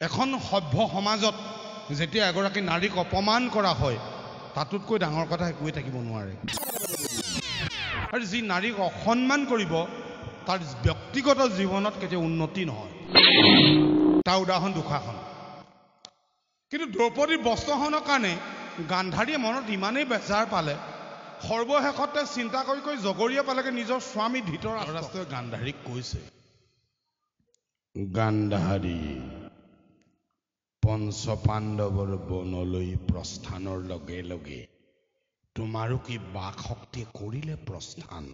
এখন সভ্য সমাজত যেতিয়া এগৰাকী নাৰীক অপমান কৰা হয় তাতোতকৈ ডাঙৰ কথা একোৱে থাকিব নোৱাৰে। আৰু যি নাৰীক অসন্মান কৰিব তাৰ ব্যক্তিগত জীৱনত কেতিয়াও উন্নতি নহয়। তাৰ উদাহৰণ দুষাৰখন। কিন্তু দ্ৰৌপদীৰ বস্ত্ৰহৰণৰ কাৰণে গান্ধাৰীয়ে মনত ইমানেই বেজাৰ পালে, সৰ্বশেষতে চিন্তা কৰি জগৰীয়া পালেগে নিজৰ স্বামী ধৃতৰাষ্ট্ৰই গান্ধাৰীক কৈছে, গান্ধাৰী, পঞ্চপাণ্ডৱৰ বনলৈ প্ৰস্থানৰ লগে লগে তোমাৰো কি বাক শক্তিয়ে কৰিলে প্ৰস্থান?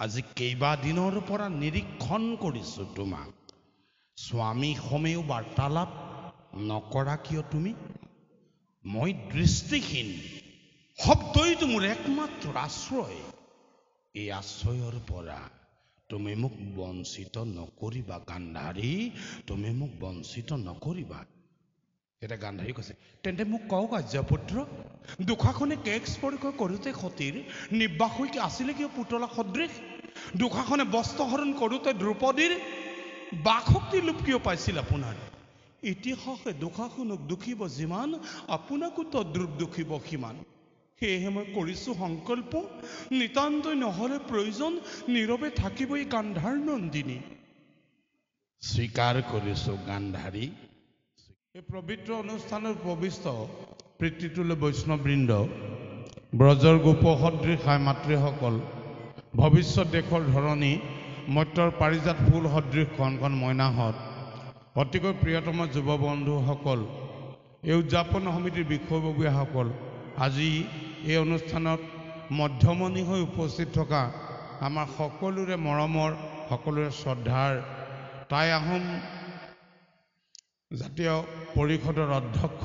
আজি কেইবাদিনৰ পৰা নিৰীক্ষণ কৰিছো তোমাক, স্বামী সমেও বাৰ্তালাপ নকৰা কিয় তুমি? মই দৃষ্টিহীন, শব্দইতো মোৰ একমাত্ৰ আশ্ৰয়। এই আশ্ৰয়ৰ পৰা তুমি মোক বঞ্চিত নকৰিবা গান্ধাৰী, তুমি মোক বঞ্চিত নকৰিবা। এটা গান্ধাৰী কৈছে, তেন্তে মোক কওক আৰ্যপুত্ৰ, দুষাখনে কেক্স পৰীক্ষা কৰোঁতে সতীৰ নিৰ্বাস হৈ আছিলে কিয় পুতলা সদৃশ? দুষাখনে বস্ত্ৰহৰণ কৰোঁতে দ্ৰৌপদীৰ বাকশক্তি লোপ কিয় পাইছিল আপোনাৰ? ইতিহাসে দুষাখনক দুখিব যিমান, আপোনাকো তদ্ৰূপ দুখিব সিমান। সেয়েহে মই কৰিছোঁ সংকল্প, নিতান্তই নহ'লে প্ৰয়োজন নীৰৱে থাকিবই গান্ধাৰ নন্দিনী। স্বীকাৰ কৰিছোঁ গান্ধাৰী। এই পবিত্ৰ অনুষ্ঠানত উপবিষ্ট পিতৃতুল্য বৈষ্ণৱবৃন্দ, ব্ৰজৰ গোপসদৃশ মাতৃসকল, ভৱিষ্যত দেশৰ ধৰণী মত্যৰ পাৰিজাত ফুল সদৃশ কণ মইনাহঁত, অতিকৈ প্ৰিয়তম যুৱ বন্ধুসকল, এই উদযাপন সমিতিৰ বিষয়ববীয়াসকল, আজি এই অনুষ্ঠানত মধ্যমণি হৈ উপস্থিত থকা আমাৰ সকলোৰে মৰমৰ, সকলোৰে শ্ৰদ্ধাৰ টাই আহোম জাতীয় পৰিষদৰ অধ্যক্ষ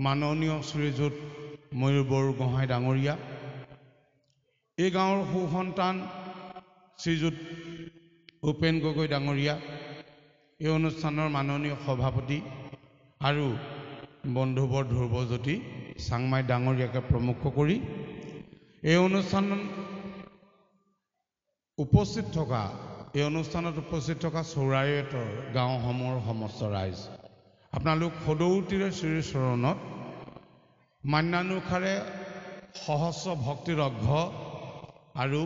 মাননীয় শ্ৰীযুত ময়ূৰ বৰগোহাঁই ডাঙৰীয়া, এই গাঁৱৰ সুসন্তান শ্ৰীযুত উপেন গগৈ ডাঙৰীয়া, এই অনুষ্ঠানৰ মাননীয় সভাপতি আৰু বন্ধুবৰ ধ্ৰুৱজ্যোতি চাংমাই ডাঙৰীয়াকে প্ৰমুখ কৰি এই অনুষ্ঠানত উপস্থিত থকা চৌৰায়তৰ গাঁওসমূহৰ সমস্ত ৰাইজ, আপোনালোক সদৌতিৰে শ্ৰীচৰণত মান্যানুসাৰে সহস্ৰ ভক্তিৰ অৰ্ঘ্য আৰু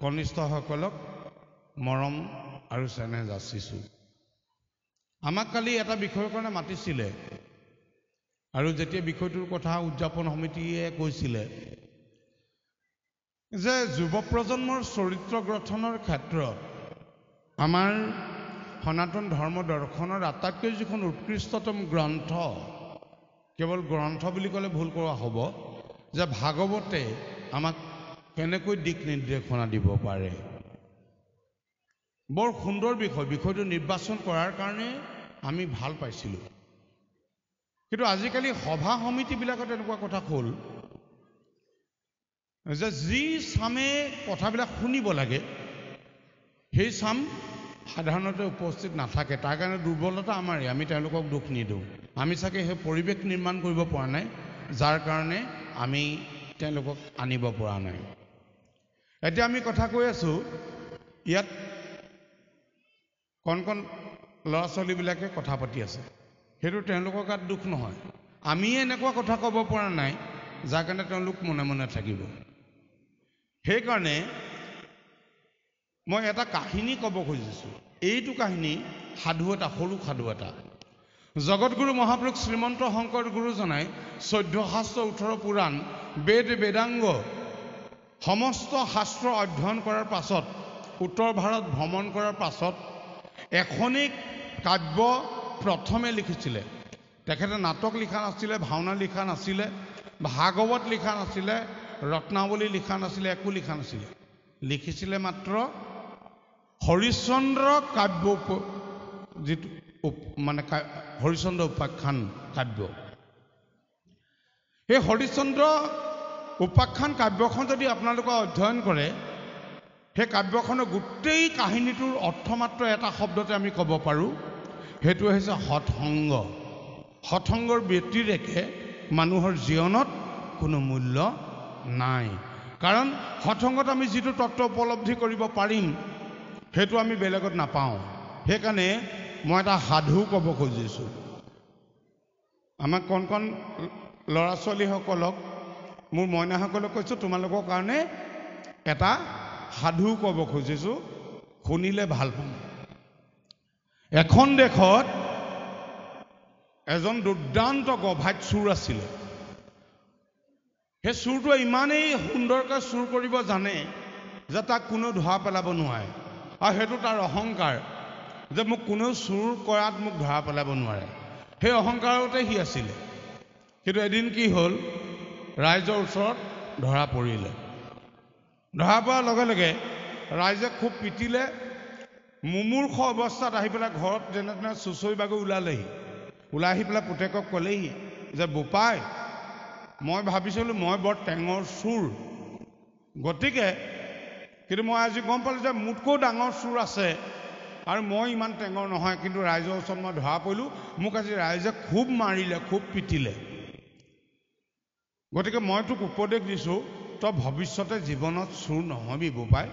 কনিষ্ঠসকলক মৰম আৰু চেনেহ যাচিছোঁ। আমাক কালি এটা বিষয়ৰ কাৰণে মাতিছিলে আৰু যেতিয়া বিষয়টোৰ কথা উদযাপন সমিতিয়ে কৈছিলে যে যুৱ প্ৰজন্মৰ চৰিত্ৰ গঠনৰ ক্ষেত্ৰত আমাৰ সনাতন ধৰ্ম দৰ্শনৰ আটাইতকৈ যিখন উৎকৃষ্টতম গ্ৰন্থ, কেৱল গ্ৰন্থ বুলি ক'লে ভুল কৰা হ'ব, যে ভাগৱতে আমাক কেনেকৈ দিক নিৰ্দেশনা দিব পাৰে। বৰ সুন্দৰ বিষয়টো নিৰ্বাচন কৰাৰ কাৰণে আমি ভাল পাইছিলোঁ। কিন্তু আজিকালি সভা সমিতিবিলাকত এনেকুৱা কথা হ'ল যে যি চামে কথাবিলাক শুনিব লাগে সেই চাম সাধাৰণতে উপস্থিত নাথাকে। তাৰ কাৰণে দুৰ্বলতা আমাৰেই, আমি তেওঁলোকক দুখ নিদিওঁ। আমি চাগে সেই পৰিৱেশ নিৰ্মাণ কৰিব পৰা নাই, যাৰ কাৰণে আমি তেওঁলোকক আনিব পৰা নাই। এতিয়া আমি কথা কৈ আছোঁ, ইয়াত কণ ল'ৰা ছোৱালীবিলাকে কথা পাতি আছে, সেইটো তেওঁলোকৰ গাত দুখ নহয়। আমিয়ে এনেকুৱা কথা ক'ব পৰা নাই যাৰ কাৰণে তেওঁলোক মনে মনে থাকিব। সেইকাৰণে মই এটা কাহিনী ক'ব খুজিছোঁ। এইটো কাহিনী সাধু এটা, সৰু সাধু এটা। জগতগুৰু মহাপুৰুষ শ্ৰীমন্ত শংকৰ গুৰুজনাই 14 শাস্ত্ৰ 18 পুৰাণ বেদ বেদাংগ সমস্ত শাস্ত্ৰ অধ্যয়ন কৰাৰ পাছত, উত্তৰ ভাৰত ভ্ৰমণ কৰাৰ পাছত এখনেই কাব্য প্ৰথমে লিখিছিলে। তেখেতে নাটক লিখা নাছিলে, ভাওনা লিখা নাছিলে, ভাগৱত লিখা নাছিলে, ৰত্নাৱলী লিখা নাছিলে, একো লিখা নাছিলে। লিখিছিলে মাত্ৰ হৰিশ্চন্দ্ৰ কাব্য, যিটো মানে হৰিশ্চন্দ্ৰ উপাখ্যান কাব্য। সেই হৰিশ্চন্দ্ৰ উপাখ্যান কাব্যখন যদি আপোনালোকে অধ্যয়ন কৰে, সেই কাব্যখনৰ গোটেই কাহিনীটোৰ অৰ্থ মাত্ৰ এটা শব্দতে আমি ক'ব পাৰোঁ, সেইটো হৈছে সৎসংগ। সৎসংগৰ ব্যতিৰেকে মানুহৰ জীৱনত কোনো মূল্য নাই। কাৰণ সৎসংগত আমি যিটো তত্ত্ব উপলব্ধি কৰিব পাৰিম সেইটো আমি বেলেগত নাপাওঁ। সেইকাৰণে মই এটা সাধু ক'ব খুজিছোঁ। আমাক কণ কণ ল'ৰা ছোৱালীসকলক, মোৰ মইনাসকলক কৈছোঁ, তোমালোকৰ কাৰণে এটা সাধু ক'ব খুজিছোঁ, শুনিলে ভাল পাম। এখন দেশত এজন দুৰ্দান্ত গভাত চোৰ আছিলে। সেই চোৰটোৱে ইমানেই সুন্দৰকৈ চোৰ কৰিব জানে যে তাক কোনেও ধৰা পেলাব নোৱাৰে, আৰু সেইটো তাৰ অহংকাৰ যে মোক কোনেও চোৰ কৰাত মোক ধৰা পেলাব নোৱাৰে। সেই অহংকাৰতে সি আছিলে। কিন্তু এদিন কি হ'ল, ৰাইজৰ ওচৰত ধৰা পৰিলে। ধৰা পৰাৰ লগে লগে ৰাইজে খুব পিটিলে। মুমূৰ্ষ অৱস্থাত আহি পেলাই ঘৰত যেনে তেনে চুঁচৰি বাগৰি ওলালেহি। ওলাই আহি পেলাই পুতেকক ক'লেহি যে বোপাই, মই ভাবিছিলোঁ মই বৰ টেঙৰ চোৰ, গতিকে কিন্তু মই আজি গম পালোঁ যে মোতকৈও ডাঙৰ চোৰ আছে, আৰু মই ইমান টেঙৰ নহয়, কিন্তু ৰাইজৰ ওচৰত মই ধৰা পৰিলোঁ। মোক আজি ৰাইজে খুব মাৰিলে, খুব পিটিলে। গতিকে মই তোক উপদেশ দিছোঁ, তই ভৱিষ্যতে জীৱনত চোৰ নহবি বোপাই।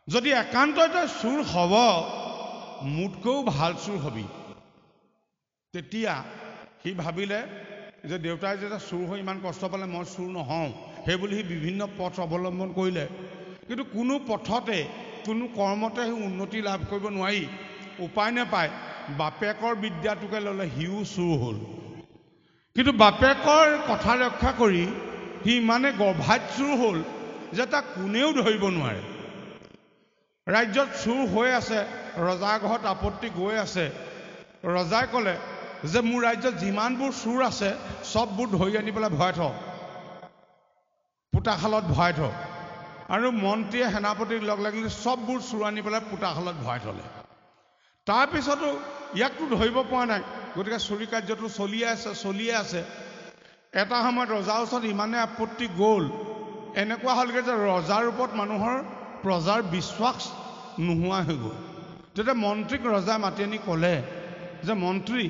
যদি একান্তই তই চোৰ হ'ব, মোতকৈও ভাল চোৰ হবি। তেতিয়া সি ভাবিলে যে দেউতাই যেতিয়া চোৰ হৈ ইমান কষ্ট পালে, মই চোৰ নহওঁ, সেইবুলি সি বিভিন্ন পথ অৱলম্বন কৰিলে। কিন্তু কোনো পথতে, কোনো কৰ্মতে সি উন্নতি লাভ কৰিব নোৱাৰি। উপায় নাপায় বাপেকৰ বিদ্যাটোকে ল'লে, সিও চোৰ হ'ল। কিন্তু বাপেকৰ কথা ৰক্ষা কৰি সি ইমানে গৰ্ভাত চোৰ হ'ল যে তাক কোনেও ধৰিব নোৱাৰে। ৰাজ্যত চোৰ হৈ আছে, ৰজাৰ ঘৰত আপত্তি গৈ আছে। ৰজাই ক'লে যে মোৰ ৰাজ্যত যিমানবোৰ চোৰ আছে চববোৰ ধৰি আনি পেলাই ভৰাই থ, পোতাশালত ভৰাই থ। আৰু মন্ত্ৰীয়ে সেনাপতিক লগ লাগিলে চববোৰ চোৰ আনি পেলাই পোতাশালত ভৰাই থলে। তাৰপিছতো ইয়াকতো ধৰিব পৰা নাই, গতিকে চুৰি কাৰ্যটো চলিয়ে আছে। এটা সময়ত ৰজাৰ ওচৰত ইমানে আপত্তি গ'ল, এনেকুৱা হ'লগৈ যে ৰজাৰ ওপৰত মানুহৰ প্ৰজাৰ বিশ্বাস নোহোৱা হৈ গ'ল। তেতিয়া মন্ত্ৰীক ৰজাই মাতি আনি ক'লে যে মন্ত্ৰী,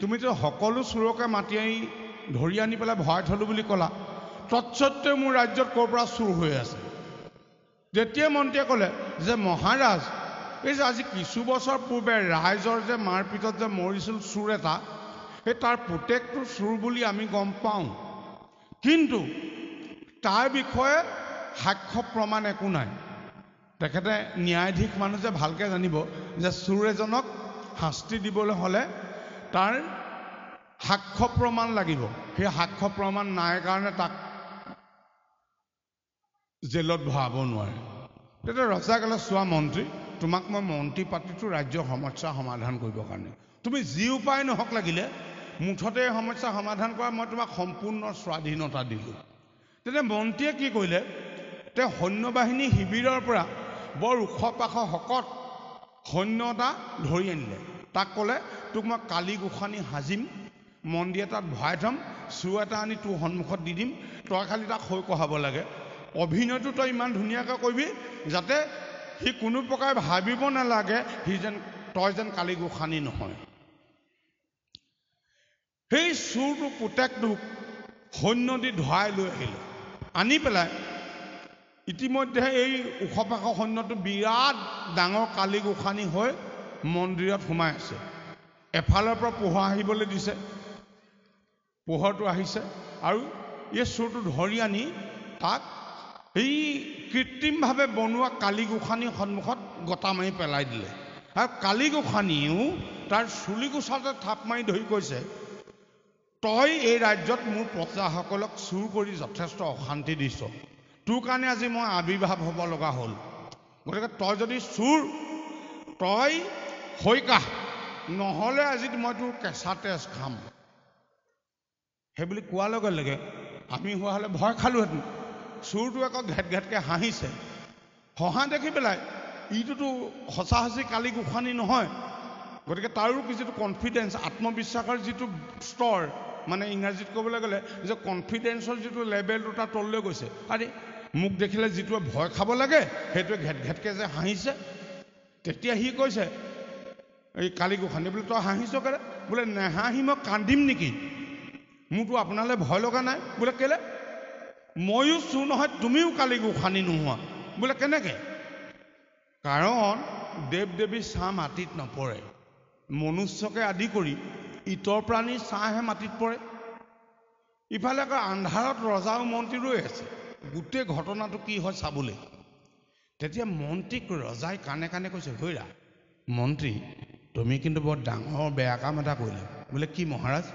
তুমিতো সকলো চোৰকে মাতি আনি ধৰি আনি পেলাই ভৰাই থলোঁ বুলি ক'লা, তৎসত্ত্বেও মোৰ ৰাজ্যত ক'ৰ পৰা চোৰ হৈ আছে। তেতিয়া মন্ত্ৰীয়ে ক'লে যে মহাৰাজ, এই যে আজি কিছু বছৰ পূৰ্বে ৰাইজৰ যে মাৰপিটত যে মৰিছিল চোৰ এটা, সেই তাৰ পুতেকটো চোৰ বুলি আমি গম পাওঁ, কিন্তু তাৰ বিষয়ে সাক্ষ্য প্ৰমাণ একো নাই। তেখেতে ন্যায়াধীশ মানুহ যে ভালকৈ জানিব যে চোৰ এজনক শাস্তি দিবলৈ হ'লে তাৰ সাক্ষ্য প্ৰমাণ লাগিব। সেই সাক্ষ্য প্ৰমাণ নাই কাৰণে তাক জেলত ভৰাব নোৱাৰে। তেতিয়া ৰজাই ক'লে, চোৱা মন্ত্ৰী, তোমাক মই মন্ত্ৰী পাতিছোঁ ৰাজ্যৰ সমস্যা সমাধান কৰিবৰ কাৰণে। তুমি যি উপায় নহওক লাগিলে মুঠতে এই সমস্যা সমাধান কৰা মই তোমাক সম্পূৰ্ণ স্বাধীনতা দিলোঁ। তেতিয়া মন্ত্ৰীয়ে কি কৰিলে, তেওঁ সৈন্যবাহিনী শিবিৰৰ পৰা বৰ ওখ পাখ শকত সৈন্য এটা ধৰি আনিলে। তাক ক'লে, তোক মই কালি গোসানী সাজিম, মন্দিৰ এটাত ভৰাই থ'ম, চোৰ এটা আনি তোৰ সন্মুখত দি দিম, তই খালি তাক হৈ কঢ়াব লাগে। অভিনয়টো তই ইমান ধুনীয়াকৈ কৰিবি যাতে সি কোনো প্ৰকাৰে ভাবিব নালাগে তই যেন কালি গোসানী নহয়। সেই চোৰটো পুতেকটোক সৈন্য দি ধৰাই লৈ আহিলে। আনি পেলাই ইতিমধ্যে এই ওখ পাখ সৈন্যটো বিৰাট ডাঙৰ কালি গোসানী হৈ মন্দিৰত সোমাই আছে। এফালৰ পৰা পোহৰ আহিবলৈ দিছে, পোহৰটো আহিছে, আৰু এই চোৰটো ধৰি আনি তাক এই কৃত্ৰিমভাৱে বনোৱা কালি গোসানীৰ সন্মুখত গতা মাৰি পেলাই দিলে। আৰু কালি গোসানীয়েও তাৰ চুলি কোচাতে থাপ মাৰি ধৰি কৈছে, তই এই ৰাজ্যত মোৰ প্ৰজাসকলক চুৰ কৰি যথেষ্ট অশান্তি দিছ, তোৰ কাৰণে আজি মই আবিৰ্ভাৱ হ'ব লগা হ'ল। গতিকে তই যদি চোৰ, তই হৈ কাহ, নহ'লে আজি মই তোৰ কেঁচা তেজ খাম। সেইবুলি কোৱাৰ লগে লগে আমি হোৱা হ'লে ভয় খালোহেঁতেন। চোৰটো আকৌ ঘেট ঘেটকৈ হাঁহিছে। হহা দেখি পেলাই ইটোতো সঁচা সঁচি কালি গোসানী নহয়। গতিকে তাৰো যিটো কনফিডেঞ্চ, আত্মবিশ্বাসৰ যিটো স্তৰ, মানে ইংৰাজীত ক'বলৈ গ'লে যে কনফিডেঞ্চৰ যিটো লেভেলটো তাৰ তললৈ গৈছে। আৰে মোক দেখিলে যিটোৱে ভয় খাব লাগে সেইটোৱে ঘেট ঘেটকৈ যে হাঁহিছে। তেতিয়া সি কৈছে, এই কালি গোসানী, বোলে তই হাঁহিছ কেলে? বোলে নেহাঁহি মই কান্দিম নেকি? মোৰতো আপোনালৈ ভয় লগা নাই। বোলে কেলে? ময়ো চোৰ নহয়, তুমিও কালি গোসানী নোহোৱা। বোলে কেনেকৈ? কাৰণ দেৱ দেৱী ছাঁ মাটিত নপৰে। মনুষ্যকে আদি কৰি ইতৰ প্ৰাণীৰ ছাঁহে মাটিত পৰে। ইফালে আকৌ আন্ধাৰত ৰজা আৰু মন্ত্ৰী ৰৈ আছে গোটেই ঘটনাটো কি হয় চাবলৈ। তেতিয়া মন্ত্ৰীক ৰজাই কাণে কাণে কৈছে, হৈৰা মন্ত্ৰী, তুমি কিন্তু বৰ ডাঙৰ বেয়া কাম এটা কৰিলা। বোলে কি মহাৰাজ?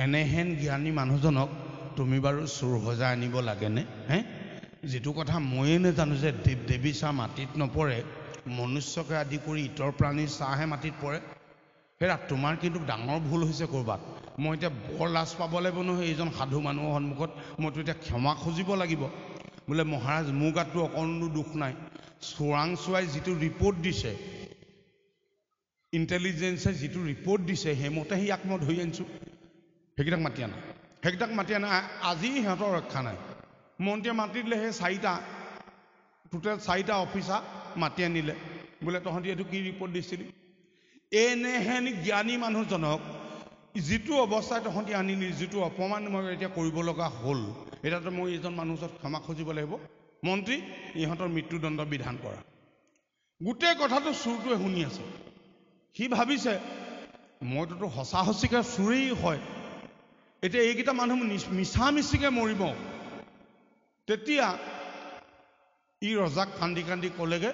এনেহেন জ্ঞানী মানুহজনক তুমি বাৰু চোৰ সজাই আনিব লাগেনে? হে, যিটো কথা ময়ে নাজানো যে দেৱ দেৱী ছাঁ মাটিত নপৰে, মনুষ্যকে আদি কৰি ইতৰ প্ৰাণীৰ ছাঁহে মাটিত পৰে। হেৰা, তোমাৰ কিন্তু ডাঙৰ ভুল হৈছে ক'ৰবাত। মই এতিয়া বৰ লাজ পাব লাগিব নহয় এইজন সাধু মানুহৰ সন্মুখত, মইতো এতিয়া ক্ষমা খুজিব লাগিব। বোলে মহাৰাজ, মোৰ গাততো অকণো দুখ নাই। চোৰাংচোৱাই যিটো ৰিপৰ্ট দিছে, ইণ্টেলিজেঞ্চে যিটো ৰিপৰ্ট দিছে, সেইমতে ইয়াক মই ধৰি আনিছোঁ। সেইকেইটাক মাতি আনা, সেইকেইটাক মাতি আনা। আজি সিহঁতৰ ৰক্ষা নাই। মন্ত্ৰীয়ে মাতি দিলে, সেই টোটেল 4টা অফিচাৰ মাতি আনিলে। বোলে তহঁতি এইটো কি ৰিপৰ্ট দিছিলি? এনেহেন জ্ঞানী মানুহজনক যিটো অৱস্থাত তহঁতি আনিলি, যিটো অপমান মই এতিয়া কৰিব লগা হ'ল, এতিয়াতো মই এইজন মানুহৰ ওচৰত ক্ষমা খুজিব লাগিব। মন্ত্ৰী, ইহঁতৰ মৃত্যুদণ্ড বিধান কৰা। গোটেই কথাটো চোৰটোৱে শুনি আছে। সি ভাবিছে মইতোতো সঁচা সঁচিকে চোৰেই হয়, এতিয়া এইকেইটা মানুহ মিছামিছিকে মৰিব। তেতিয়া ই ৰজাক কান্দি কান্দি ক'লেগে,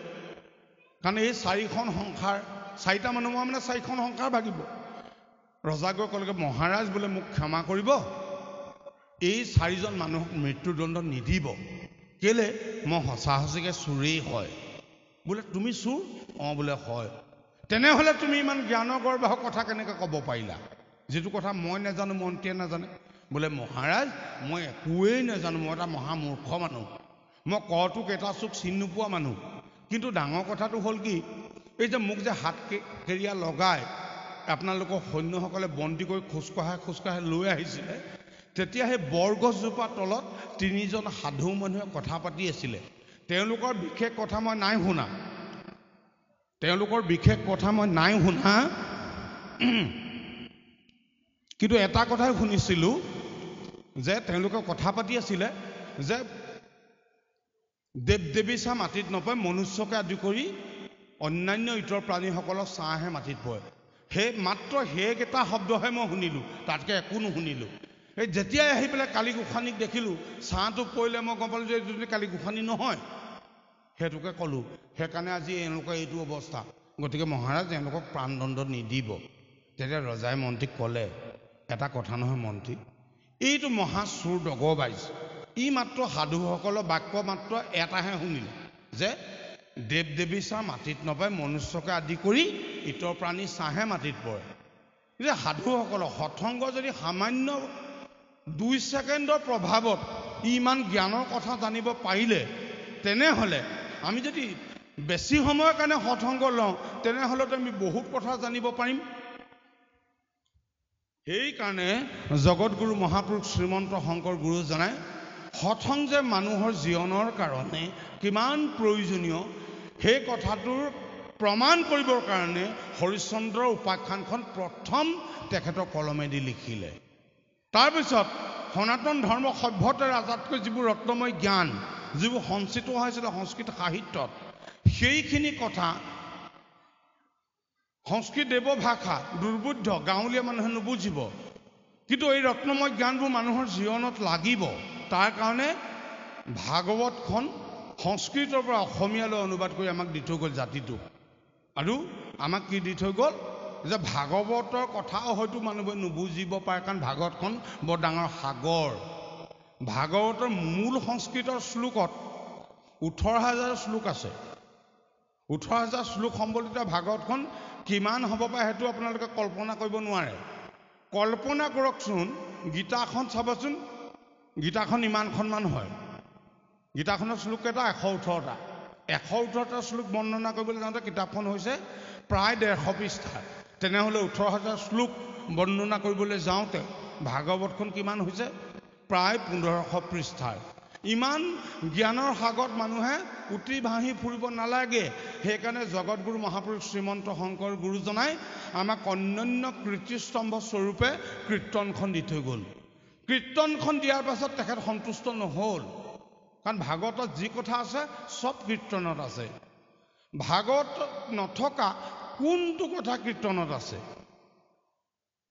কাৰণ এই 4খন সংসাৰ, 4টা মানুহ মানে 4খন সংসাৰ ভাগিব। ৰজা গৈ ক'লেগে, মহাৰাজ বোলে মোক ক্ষমা কৰিব, এই 4জন মানুহক মৃত্যুদণ্ড নিদিব। কেলে? মই সঁচা সঁচিকে চোৰেই হয়। বোলে তুমি চোৰ? অঁ বোলে হয়। তেনেহ'লে তুমি ইমান জ্ঞানৰ গৰ্ভাৰ কথা কেনেকৈ ক'ব পাৰিলা, যিটো কথা মই নাজানো, মন্ত্ৰীয়ে নাজানে? বোলে মহাৰাজ, মই একোৱেই নাজানো, মই এটা মহামূৰ্খ মানুহ, মই কটো কেইটা চুক চিনি নোপোৱা মানুহ। কিন্তু ডাঙৰ কথাটো হ'ল কি, এই যে মোক যে হাত কেৰিয়া লগাই আপোনালোকৰ সৈন্যসকলে বন্দী কৰি খোজকঢ়াই লৈ আহিছিলে, তেতিয়া সেই বৰগছজোপাৰ তলত 3জন সাধু মানুহে কথা পাতি আছিলে। তেওঁলোকৰ বিশেষ কথা মই নাই শুনা, কিন্তু এটা কথাই শুনিছিলোঁ যে তেওঁলোকে কথা পাতি আছিলে যে দেৱ দেৱী ছাঁ মাটিত নপৰে, মনুষ্যকে আদি কৰি অন্যান্য ইতৰ প্ৰাণীসকলৰ ছাঁহে মাটিত পৰে। মাত্ৰ সেইকেইটা শব্দহে মই শুনিলোঁ, তাতকৈ একো নুশুনিলোঁ। এই যেতিয়াই আহি পেলাই কালি গোসানীক দেখিলোঁ, ছাঁটো পৰিলে মই গম পালোঁ যে এইটো কালি গোসানী নহয়। সেইটোকে ক'লোঁ। সেইকাৰণে আজি এওঁলোকৰ এইটো অৱস্থা। গতিকে মহাৰাজ, এওঁলোকক প্ৰাণদণ্ড নিদিব। তেতিয়া ৰজাই মন্ত্ৰীক ক'লে, এটা কথা নহয় মন্ত্ৰী, এইটো মহা চোৰ দগবাইজ। ই মাত্ৰ সাধুসকলৰ বাক্য মাত্ৰ এটাহে শুনিল যে দেৱ দেৱী ছাঁ মাটিত নপৰে, মনুষ্যকে আদি কৰি ইতৰ প্ৰাণীৰ ছাঁহে মাটিত পৰে। যে সাধুসকলৰ সৎসংগ যদি সামান্য 2 ছেকেণ্ডৰ প্ৰভাৱত ইমান জ্ঞানৰ কথা জানিব পাৰিলে, তেনেহ'লে আমি যদি বেছি সময়ৰ কাৰণে সৎসংগ লওঁ, তেনেহ'লেতো আমি বহুত কথা জানিব পাৰিম। সেইকাৰণে জগতগুৰু মহাপুৰুষ শ্ৰীমন্ত শংকৰ গুৰুজনাই সৎসংগ যে মানুহৰ জীৱনৰ কাৰণে কিমান প্ৰয়োজনীয়, সেই কথাটোৰ প্ৰমাণ কৰিবৰ কাৰণে হৰিশ্চন্দ্ৰৰ উপাখ্যানখন প্ৰথম তেখেতৰ কলমেদি লিখিলে। তাৰপিছত সনাতন ধৰ্ম সভ্যতাৰ আটাইতকৈ যিবোৰ ৰত্নময় জ্ঞান, যিবোৰ সঞ্চিত হৈছিলে সংস্কৃত সাহিত্যত, সেইখিনি কথা সংস্কৃত দেৱভাষা দুৰ্বোধ্য, গাঁৱলীয়া মানুহে নুবুজিব। কিন্তু এই ৰত্নময় জ্ঞানবোৰ মানুহৰ জীৱনত লাগিব। তাৰ কাৰণে ভাগৱতখন সংস্কৃতৰ পৰা অসমীয়ালৈ অনুবাদ কৰি আমাক দি থৈ গ'ল জাতিটোক। আৰু আমাক কি দি থৈ গ'ল, যে ভাগৱতৰ কথাও হয়তো মানুহবোৰে নুবুজিব পাৰে, কাৰণ ভাগৱতখন বৰ ডাঙৰ সাগৰ। ভাগৱতৰ মূল সংস্কৃতৰ শ্লোকত 18,000 শ্লোক আছে। 18,000 শ্লোক সম্বলিত ভাগৱতখন কিমান হ'ব পাৰে সেইটো আপোনালোকে কল্পনা কৰিব নোৱাৰে। কল্পনা কৰকচোন, গীতাখন চাবচোন, গীতাখন ইমানখনমান হয়। গীতাখনৰ শ্লোক কেইটা? 118টা। 118টা শ্লোক বৰ্ণনা কৰিবলৈ যাওঁতে কিতাপখন হৈছে প্ৰায় 150 পৃষ্ঠাৰ। তেনেহ'লে 18,000 শ্লোক বৰ্ণনা কৰিবলৈ যাওঁতে ভাগৱতখন কিমান হৈছে? প্ৰায় 1500 পৃষ্ঠাৰ। ইমান জ্ঞানৰ সাগৰত মানুহে উটি ভাঁহি ফুৰিব নালাগে। সেইকাৰণে জগতগুৰু মহাপুৰুষ শ্ৰীমন্ত শংকৰ গুৰুজনাই আমাক অনন্য কীৰ্তিস্তম্ভ স্বৰূপে কীৰ্তনখন দি থৈ গ'ল। কীৰ্তনখন দিয়াৰ পাছত তেখেত সন্তুষ্ট নহ'ল, কাৰণ ভাগৱতত যি কথা আছে চব কীৰ্তনত আছে। ভাগৱতত নথকা কোনটো কথা কীৰ্তনত আছে?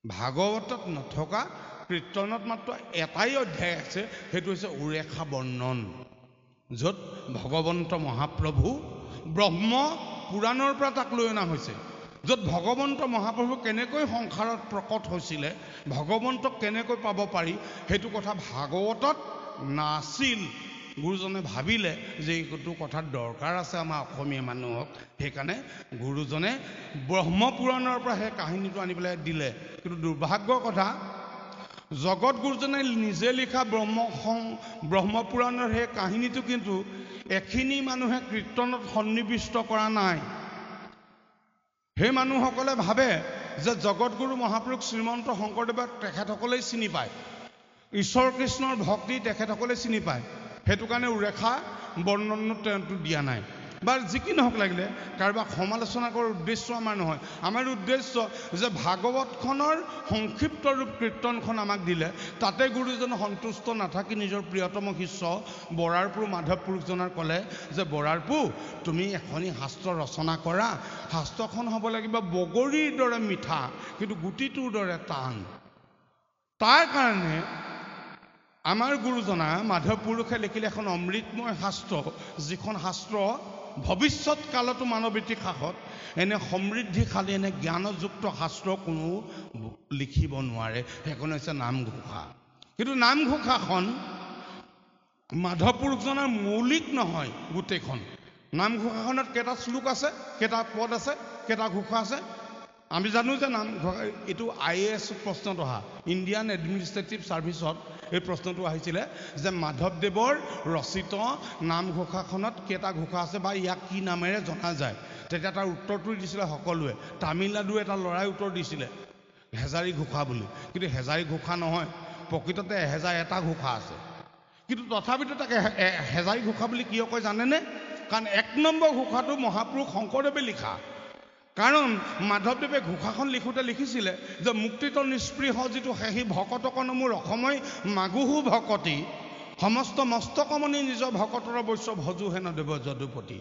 ভাগৱতত নথকা কীৰ্তনত মাত্ৰ এটাই অধ্যায় আছে, সেইটো হৈছে উৰেষা বৰ্ণন, য'ত ভগৱন্ত মহাপ্ৰভু ব্ৰহ্ম পুৰাণৰ পৰা তাক লৈ অনা হৈছে, য'ত ভগৱন্ত মহাপ্ৰভু কেনেকৈ সংসাৰত প্ৰকট হৈছিলে, ভগৱন্তক কেনেকৈ পাব পাৰি সেইটো কথা ভাগৱতত নাছিল। গুৰুজনে ভাবিলে যে এইটো কথাৰ দৰকাৰ আছে আমাৰ অসমীয়া মানুহক, সেইকাৰণে গুৰুজনে ব্ৰহ্মপুৰাণৰ পৰা সেই কাহিনীটো আনি পেলাই দিলে। কিন্তু দুৰ্ভাগ্যৰ কথা, জগত গুৰুজনে নিজে লিখা ব্ৰহ্মপুৰাণৰ সেই কাহিনীটো কিন্তু এখিনি মানুহে কীৰ্তনত সন্নিৱিষ্ট কৰা নাই। সেই মানুহসকলে ভাবে যে জগতগুৰু মহাপুৰুষ শ্ৰীমন্ত শংকৰদেৱক তেখেতসকলেই চিনি পায়, ঈশ্বৰ কৃষ্ণৰ ভক্তি তেখেতসকলে চিনি পায়, সেইটো কাৰণে উৰেষা বৰ্ণনো তেওঁটো দিয়া নাই। বা যি কি নহওক লাগিলে কাৰোবাক সমালোচনা কৰাৰ উদ্দেশ্য আমাৰ নহয়। আমাৰ উদ্দেশ্য যে ভাগৱতখনৰ সংক্ষিপ্ত ৰূপ কীৰ্তনখন আমাক দিলে, তাতে গুৰুজনে সন্তুষ্ট নাথাকি নিজৰ প্ৰিয়তম শিষ্য বৰাৰপুৰ মাধৱ পুৰুষজনাৰ ক'লে যে বৰাৰপু, তুমি এখনি শাস্ত্ৰ ৰচনা কৰা, শাস্ত্ৰখন হ'ব লাগিব বগৰীৰ দৰে মিঠা কিন্তু গুটিটোৰ দৰে টান। তাৰ কাৰণে আমাৰ গুৰুজনা মাধৱ পুৰুষে লিখিলে এখন অমৃতময় শাস্ত্ৰ, যিখন শাস্ত্ৰ ভৱিষ্যত কালতো মানৱ ইতিহাসত এনে সমৃদ্ধিশালী, এনে জ্ঞানযুক্ত শাস্ত্ৰ কোনো লিখিব নোৱাৰে, সেইখন হৈছে নামঘোষা। কিন্তু নামঘোষাখন মাধৱ পুৰুষজনাৰ মৌলিক নহয় গোটেইখন। নামঘোষাখনত কেইটা শ্লোক আছে, কেইটা পদ আছে, কেইটা ঘোষা আছে আমি জানো যে নামঘোষা এইটো IAS প্ৰশ্নত অহা, ইণ্ডিয়ান এডমিনিষ্ট্ৰেটিভ ছাৰ্ভিচত এই প্ৰশ্নটো আহিছিলে যে মাধৱদেৱৰ ৰচিত নামঘোষাখনত কেইটা ঘোষা আছে বা ইয়াক কি নামেৰে জনা যায়। তেতিয়া তাৰ উত্তৰটো দিছিলে সকলোৱে। তামিলনাডুৰ এটা ল'ৰাই উত্তৰ দিছিলে হেজাৰী ঘোষা বুলি, কিন্তু হেজাৰী ঘোষা নহয়, প্ৰকৃততে 1001টা ঘোষা আছে। কিন্তু তথাপিতো তাকে হেজাৰী ঘোষা বুলি কিয় কয় জানেনে? কাৰণ 1 নম্বৰ ঘোষাটো মহাপুৰুষ শংকৰদেৱে লিখা। কাৰণ মাধৱদেৱে ঘোষাখন লিখোঁতে লিখিছিলে যে মুক্তিত নিস্পৃহ যিটো সেই ভকতকনমূৰ অসময় মাগুহু ভকতি, সমস্ত মস্তকমণি নিজৰ ভকতৰ বৈশ্য ভজু হেন দেৱ যদুপতি।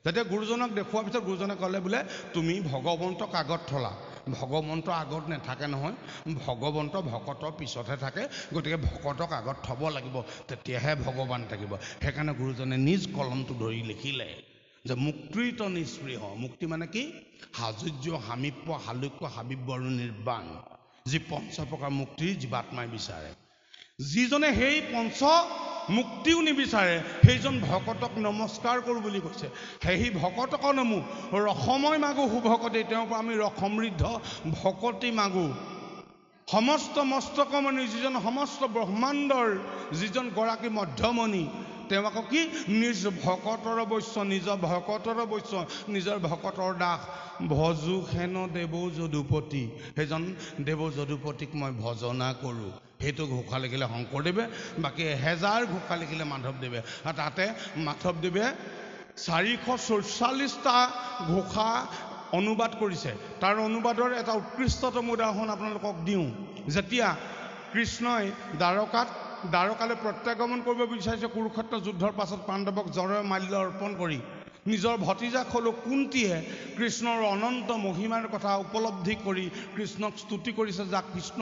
যেতিয়া গুৰুজনক দেখুওৱাৰ পিছত গুৰুজনে ক'লে বোলে তুমি ভগৱন্তক আগত থলা, ভগৱন্ত আগত নাথাকে নহয়, ভগৱন্ত ভকতৰ পিছতহে থাকে, গতিকে ভকতক আগত থ'ব লাগিব, তেতিয়াহে ভগৱান থাকিব। সেইকাৰণে গুৰুজনে নিজ কলমটো ধৰি লিখিলে যে মুক্তিত নিস্পৃহ। মুক্তি মানে কি? হাজুৰ্য, সামীপ্য, হালুক্য, হাবিব্য আৰু নিৰ্বাণ, যি পঞ্চপ্ৰকাৰ মুক্তিৰ জীৱাত্মাই বিচাৰে। যিজনে সেই পঞ্চ মুক্তিও নিবিচাৰে সেইজন ভকতক নমস্কাৰ কৰোঁ বুলি কৈছে। সেই ভকতক নমো ৰসময় মাগো সুভকতি, তেওঁৰ পৰা আমি ৰস সমৃদ্ধ ভকতি মাগো। সমস্ত মস্তকমণি, যিজন সমস্ত ব্ৰহ্মাণ্ডৰ যিজন গৰাকী মধ্যমণি, তেওঁ আকৌ কি? নিজ ভকতৰ বৈশ্য, নিজৰ ভকতৰ বৈশ্য, নিজৰ ভকতৰ দাস। ভজু হেন দেৱ যদুপতি, সেইজন দেৱ যদুপতিক মই ভজনা কৰোঁ। সেইটো ঘোষা লিখিলে শংকৰদেৱে, বাকী 1000 ঘোষা লিখিলে মাধৱদেৱে। আৰু তাতে মাধৱদেৱে 444টা ঘোষা অনুবাদ কৰিছে। তাৰ অনুবাদৰ এটা উৎকৃষ্টতম উদাহৰণ আপোনালোকক দিওঁ। যেতিয়া কৃষ্ণই দ্বাৰকালৈ প্ৰত্যাগমন কৰিব বিচাৰিছে কুৰুক্ষেত্ৰ যুদ্ধৰ পাছত পাণ্ডৱক জয় মাল্য অৰ্পণ কৰি, নিজৰ ভতিজাক হ'লেও কুন্তীয়ে কৃষ্ণৰ অনন্ত মহিমাৰ কথা উপলব্ধি কৰি কৃষ্ণক স্তুতি কৰিছে, যাক কৃষ্ণ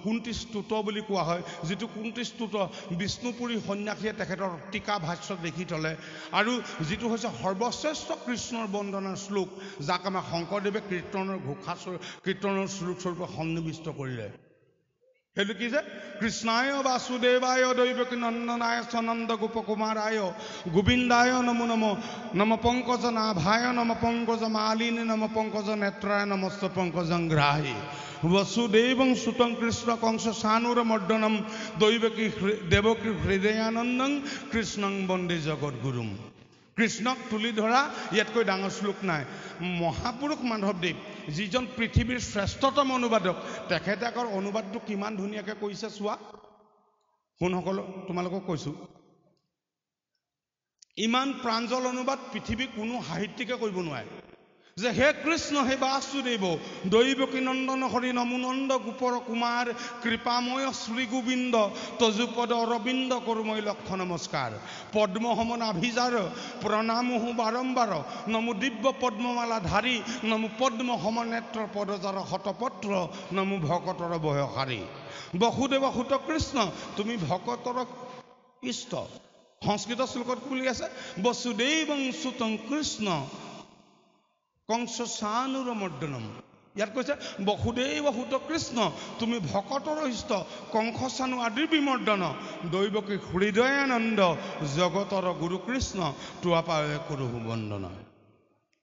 কুন্তী স্তুত বুলি কোৱা হয়। যিটো কুন্তী স্তুত বিষ্ণুপুৰী সন্যাসীয়ে তেখেতৰ টীকা ভাষ্যত লিখি থলে, আৰু যিটো হৈছে সৰ্বশ্ৰেষ্ঠ কৃষ্ণৰ বন্দনাৰ শ্লোক, যাক আমাৰ শংকৰদেৱে কীৰ্তনৰ ঘোষা কীৰ্তনৰ শ্লোক স্বৰূপে সন্নিৱিষ্ট কৰিলে। সেইটো কি যে কৃষ্ণায় বাসুদেৱায় দৈৱকী নন্দনায় সনন্দ গোপকুমাৰায় গোবিন্দায় নমো নমো নম পংকজ নাভায় নম পংকজ মালিনী নম পংকজ নেত্ৰায় নমস্ত পংকজংগ্ৰাহী বসুদেবং সুতং কৃষ্ণ কংস সানুৰ মৰ্দনম দৈৱকী দেৱকী হৃদয়ানন্দং কৃষ্ণং বন্দে জগতগুৰুম। কৃষ্ণক তুলি ধৰা ইয়াতকৈ ডাঙৰ শ্লোক নাই। মহাপুৰুষ মাধৱদেৱ, যিজন পৃথিৱীৰ শ্ৰেষ্ঠতম অনুবাদক, তেখেতে আকৌ অনুবাদটো কিমান ধুনীয়াকৈ কৰিছে চোৱা। শুনসকল, তোমালোকক কৈছোঁ, ইমান প্ৰাঞ্জল অনুবাদ পৃথিৱীৰ কোনো সাহিত্যিকে কৰিব নোৱাৰে। যে হে কৃষ্ণ হে বাসুদেৱ দৈৱকী নন্দন হৰি নমুনন্দ গোপৰ কুমাৰ কৃপাময় শ্ৰী গোবিন্দ তজুপদ অৰবিন্দ কৰো মই লক্ষ নমস্কাৰ পদ্ম সমন আভিজাৰ প্ৰণামহু বাৰম্বাৰ নমো দিব্য পদ্মমালা ধাৰী নমো পদ্ম সমনেত্ৰ পদজাৰ শতপত্ৰ নমো ভকতৰ বয়সাৰী বসুদেৱ সুত কৃষ্ণ তুমি ভকতৰ ইষ্ট সংস্কৃত শ্লোকত বুলি আছে বসুদেৱং সুতং কৃষ্ণ কংস সানুৰ মৰ্দনম ইয়াত কৈছে বসুদেৱ সুত কৃষ্ণ তুমি ভকতৰ ইষ্ট কংস সানু আদিৰ বিমৰ্দন দৈৱকী হৃদয়ানন্দ জগতৰ গুৰু কৃষ্ণ তোৱা পাৱে কৰো বন্দন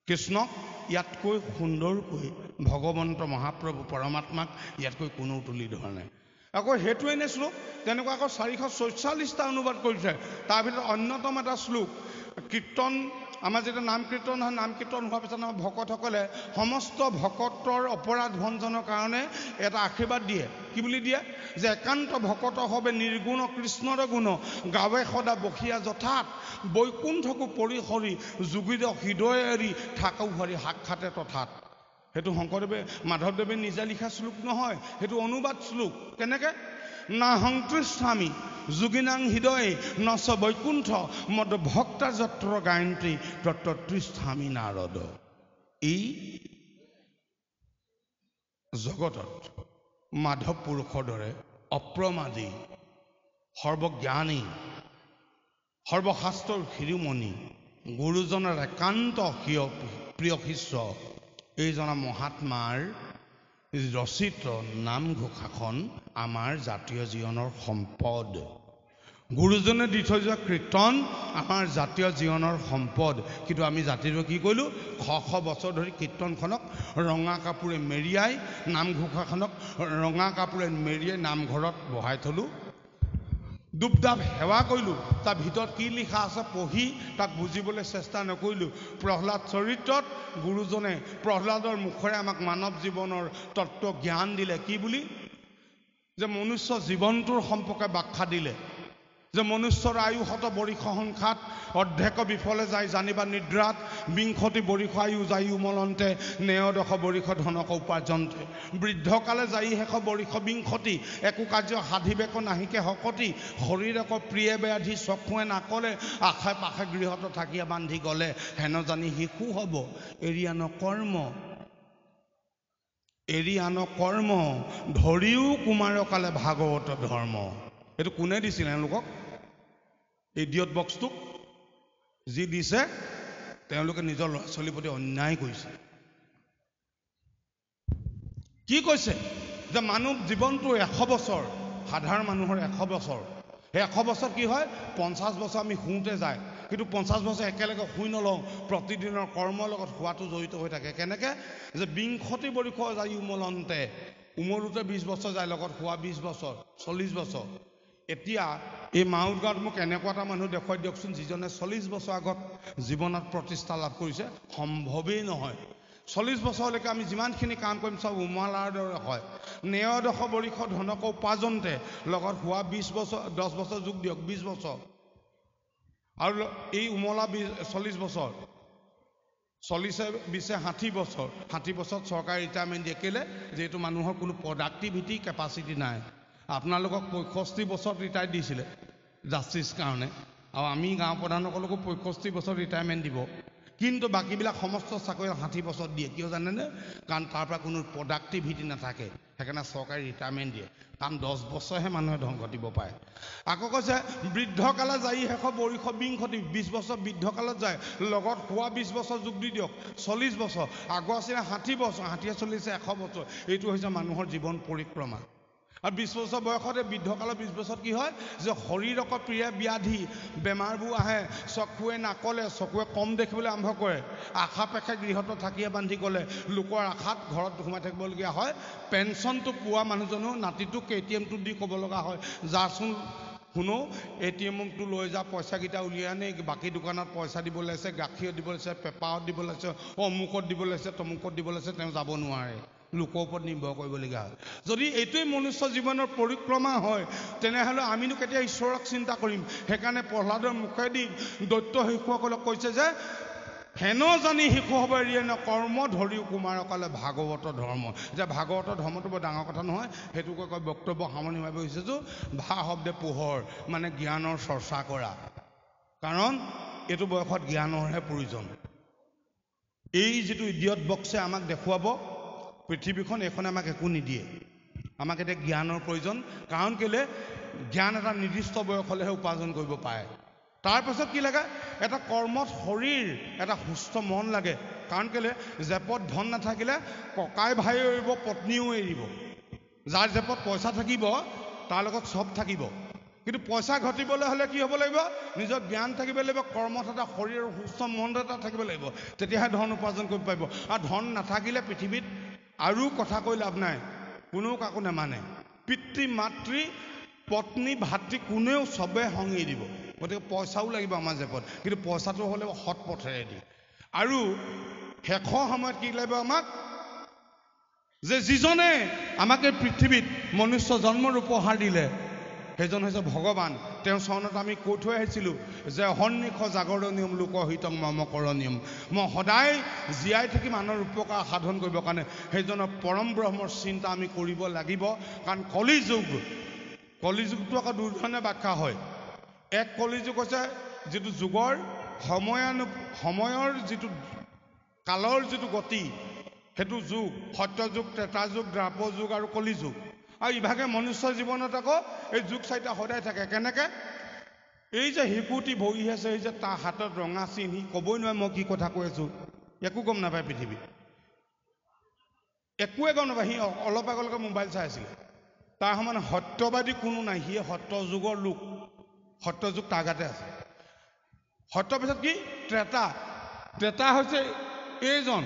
কৃষ্ণক ইয়াতকৈ সুন্দৰকৈ ভগৱন্ত মহাপ্ৰভু পৰমাত্মাক ইয়াতকৈ কোনো তুলি ধৰা নাই আকৌ হেতুৱে নে শ্লোক তেনেকুৱা আকৌ 444টা অনুবাদ কৰিছে তাৰ ভিতৰত অন্যতম এটা শ্লোক কীৰ্তন আমাৰ যেতিয়া নাম কীৰ্তন হয় নাম কীৰ্তন হোৱাৰ পিছত আমাৰ ভকতসকলে সমস্ত ভকতৰ অপৰাধ ভঞ্জনৰ কাৰণে এটা আশীৰ্বাদ দিয়ে কি বুলি দিয়ে যে একান্ত ভকত হবে নিৰ্গুণ কৃষ্ণৰ গুণ গাৱে সদা বসিয়া যথাত বৈকুণ্ঠকো পৰিহৰি যোগীৰ হৃদয় এৰি থাকৌ হৰি সাক্ষাতে তথাত সেইটো শংকৰদেৱে মাধৱদেৱে নিজে লিখা শ্লোক নহয় সেইটো অনুবাদ শ্লোক কেনেকে না সংতৃষ্ঠামি যোগিনাং হৃদয়ে নচ বৈকুণ্ঠ মদ ভক্তা যত্ৰ গায়ন্ত্ৰী তত্ৰ তৃষ্ঠামি নাৰদ এই জগতত মাধৱ পুৰুষৰ দৰে অপ্ৰমাদী সৰ্বজ্ঞানী সৰ্বশাস্ত্ৰৰ শিৰোমণি গুৰুজনৰ একান্ত প্ৰিয় শিষ্য এইজনা মহাত্মাৰ ৰচিত নামঘোষাখন আমাৰ জাতীয় জীৱনৰ সম্পদ গুৰুজনে দি থৈ যোৱা কীৰ্তন আমাৰ জাতীয় জীৱনৰ সম্পদ কিন্তু আমি জাতিটোৱে কি কৰিলোঁ শ বছৰ ধৰি কীৰ্তনখনক ৰঙা কাপোৰে মেৰিয়াই নামঘোষাখনক ৰঙা কাপোৰে মেৰিয়াই নামঘৰত বহাই থলোঁ দুবদাব সেৱা কৰিলোঁ তাৰ ভিতৰত কি লিখা আছে পঢ়ি তাক বুজিবলৈ চেষ্টা নকৰিলোঁ প্ৰহ্লাদ চৰিত্ৰত গুৰুজনে প্ৰহ্লাদৰ মুখৰে আমাক মানৱ জীৱনৰ তত্ত্ব জ্ঞান দিলে কি বুলি যে মনুষ্য জীৱনটোৰ সম্পৰ্কে ব্যাখ্যা দিলে যে মনুষ্যৰ আয়ু শত বৰিষ সংখ্যাত অৰ্ধেক বিফলে যায় জানিবা নিদ্ৰাত বিংশতি বৰিষ আয়ু যায় উমলন্তে নেয়দশ বৰিষ ধনক উপাৰ্জন্তে বৃদ্ধকালে যায় শেষ বৰিষ বিংশতি একো কাৰ্য সাধিবেক নাহিকে শকতি শৰীৰক প্ৰিয়ে ব্যাধি চকুৱে নাকলে আশে পাশে গৃহত থাকিয়া বান্ধি গ'লে হেন জানি শিশু হ'ব এৰি আন কৰ্ম ধৰিও কুমাৰকালে ভাগৱত ধৰ্ম এইটো কোনে দিছিল এওঁলোকক ইডিয়ট বক্সটোক যি দিছে তেওঁলোকে নিজৰ ল'ৰা ছোৱালীৰ প্ৰতি অন্যায় কৰিছে কি কৈছে যে মানৱ জীৱনটো 100 বছৰ সাধাৰণ মানুহৰ 100 বছৰ এই 100 বছৰ কি হয় 50 বছৰ আমি শুওঁতে যায় কিন্তু 50 বছৰ একেলগে শুই নলওঁ প্ৰতিদিনৰ কৰ্মৰ লগত শুৱাটো জড়িত হৈ থাকে কেনেকৈ যে বিংশতি বৰিষ যায় উমলন্তে উমলোতে 20 বছৰ যায় লগত শুৱা 20 বছৰ 40 বছৰ এতিয়া এই মাউত গাঁৱত মোক এনেকুৱা এটা মানুহ দেখুৱাই দিয়কচোন যিজনে 40 বছৰ আগত জীৱনত প্ৰতিষ্ঠা লাভ কৰিছে সম্ভৱেই নহয় 40 বছৰলৈকে আমি যিমানখিনি কাম কৰিম সব উমলাৰ দৰে হয় নেয়দশ বৰিষ ধনক উপাৰ্জন্তে লগত হোৱা 20 বছৰ 10 বছৰ যোগ দিয়ক 20 বছৰ আৰু এই উমলা 40 বছৰ 40-20 60 বছৰ 60 বছৰত চৰকাৰে ৰিটায়াৰমেণ্ট দিয়ে কেলে যিহেতু মানুহৰ কোনো প্ৰডাক্টিভিটি কেপাচিটি নাই আপোনালোকক 65 বছৰত ৰিটায়াৰ দিছিলে জাষ্টিছ কাৰণে আৰু আমি গাঁও প্ৰধানসকলকো 65 বছৰ ৰিটায়াৰমেণ্ট দিব কিন্তু বাকীবিলাক সমস্ত চাকৰি 60 বছৰত দিয়ে কিয় জানেনে কাৰণ তাৰ পৰা কোনো প্ৰডাক্টিভিটি নাথাকে সেইকাৰণে চৰকাৰে ৰিটায়াৰমেণ্ট দিয়ে কাৰণ 10 বছৰহে মানুহে ধন ঘটিব পাৰে আকৌ কৈছে বৃদ্ধকালে যায় শেষ বৰিষ বিংশতি 20 বছৰ বৃদ্ধকালত যায় লগত হোৱা 20 বছৰ যোগ দি দিয়ক 40 বছৰ আগৰ আছিলে 60 বছৰ 60 চলিছে 100 বছৰ এইটো হৈছে মানুহৰ জীৱন পৰিক্ৰমা আৰু 20 বছৰ বয়সতে বৃদ্ধকালৰ 20 বছৰত কি হয় যে শৰীৰক প্ৰিয় ব্যাধি বেমাৰবোৰ আহে চকুৱে নাকলে চকুৱে কম দেখিবলৈ আৰম্ভ কৰে আশা পেশে গৃহত থাকিয়ে বান্ধি গ'লে লোকৰ আশাত ঘৰত সোমাই থাকিবলগীয়া হয় পেঞ্চনটো পোৱা মানুহজনো নাতিটোক ATM-টো দি ক'ব লগা হয় যাচোন শুনো ATM-টো লৈ যা পইচাকেইটা উলিয়াই আনে বাকী দোকানত পইচা দিব লাগিছে গাখীৰ দিব লাগিছে পেপাৰত দিব লাগিছে অমুকত দিব লাগিছে তমুকত দিব লাগিছে তেওঁ যাব নোৱাৰে লোকৰ ওপৰত নিৰ্ভৰ কৰিবলগীয়া হয় যদি এইটোৱেই মনুষ্য জীৱনৰ পৰিক্ৰমা হয় তেনেহ'লে আমিনো কেতিয়া ঈশ্বৰক চিন্তা কৰিম সেইকাৰণে প্ৰহ্লাদৰ মুখেদি দৈত্য শিশুসকলক কৈছে যে হেন জানি শিশু হ'ব এৰিয়ে কৰ্ম ধৰি কুমাৰকালে ভাগৱত ধৰ্ম। এতিয়া ভাগৱত ধৰ্মটো বৰ ডাঙৰ কথা নহয়, সেইটোকে কয় বক্তব্য সামৰণি মাৰিব বিচাৰিছোঁ ভা শব্দে পোহৰ, মানে জ্ঞানৰ চৰ্চা কৰা। কাৰণ এইটো বয়সত জ্ঞানৰহে প্ৰয়োজন। এই যিটো ইডিয়ট বক্সে আমাক দেখুৱাব পৃথিৱীখন, এইখনে আমাক একো নিদিয়ে। আমাক এতিয়া জ্ঞানৰ প্ৰয়োজন। কাৰণ কেলে জ্ঞান এটা নিৰ্দিষ্ট বয়সলৈহে উপাৰ্জন কৰিব পাৰে। তাৰপাছত কি লাগে? এটা কৰ্মত শৰীৰ, এটা সুস্থ মন লাগে। কাৰণ কেলে জেপত ধন নাথাকিলে ককাই ভাইও এৰিব, পত্নীও এৰিব। যাৰ জেপত পইচা থাকিব তাৰ লগত চব থাকিব। কিন্তু পইচা ঘটিবলৈ হ'লে কি হ'ব লাগিব? নিজৰ জ্ঞান থাকিব লাগিব, কৰ্মত এটা শৰীৰ, সুস্থ মন এটা থাকিব লাগিব, তেতিয়াহে ধন উপাৰ্জন কৰিব পাৰিব। আৰু ধন নাথাকিলে পৃথিৱীত আৰু কথা কৈ লাভ নাই, কোনেও কাকো নেমানে। পিতৃ মাতৃ পত্নী ভাতৃ কোনেও চবে সংগী দিব। গতিকে পইচাও লাগিব আমাৰ জেপত, কিন্তু পইচাটো হ'লে সৎ পথেৰে দি। আৰু শেষৰ সময়ত কি লাগিব আমাক? যে যিজনে আমাক এই পৃথিৱীত মনুষ্য জন্মৰ উপহাৰ দিলে সেইজন হৈছে ভগৱান। তেওঁৰ চৰণত আমি কৈ থৈ আহিছিলোঁ যে অহৰ্নিশ জাগৰণীয়ম লোকহিতং মম কৰণীয়ম। মই সদায় জীয়াই থাকি মানুহৰ উপকাৰ সাধন কৰিবৰ কাৰণে সেইজনৰ পৰম ব্ৰহ্মৰ চিন্তা আমি কৰিব লাগিব। কাৰণ কলিযুগটো আকৌ দুৰ্ধৰণে ব্যাখ্যা হয়। এক কলিযুগ হৈছে যিটো যুগৰ সময়ৰ যিটো কালৰ যিটো গতি, সেইটো যুগ সত্যযুগ, ত্ৰেতা যুগ, দ্বাপৰ যুগ আৰু কলিযুগ। আৰু ইভাগে মনুষ্য জীৱনত আকৌ এই যুগ চাৰিটা সদায় থাকে। কেনেকে? এই যে শিশুটি বহি আছে, এই যে তাৰ হাতত ৰঙা চিন, সি ক'বই নোৱাৰে মই কি কথা কৈ আছোঁ, একো গম নাপায় পৃথিৱীত, একোৱে গম নাপায়। সি অলপ আগলৈকে মোবাইল চাই আছিলে। তাৰ সমান সত্যবাদী কোনো নাই, সি সত্য যুগৰ লোক। সত্য যুগ তাৰ গাতে আছে। সত্যৰ পিছত কি? ত্ৰেতা। ত্ৰেতা হৈছে এইজন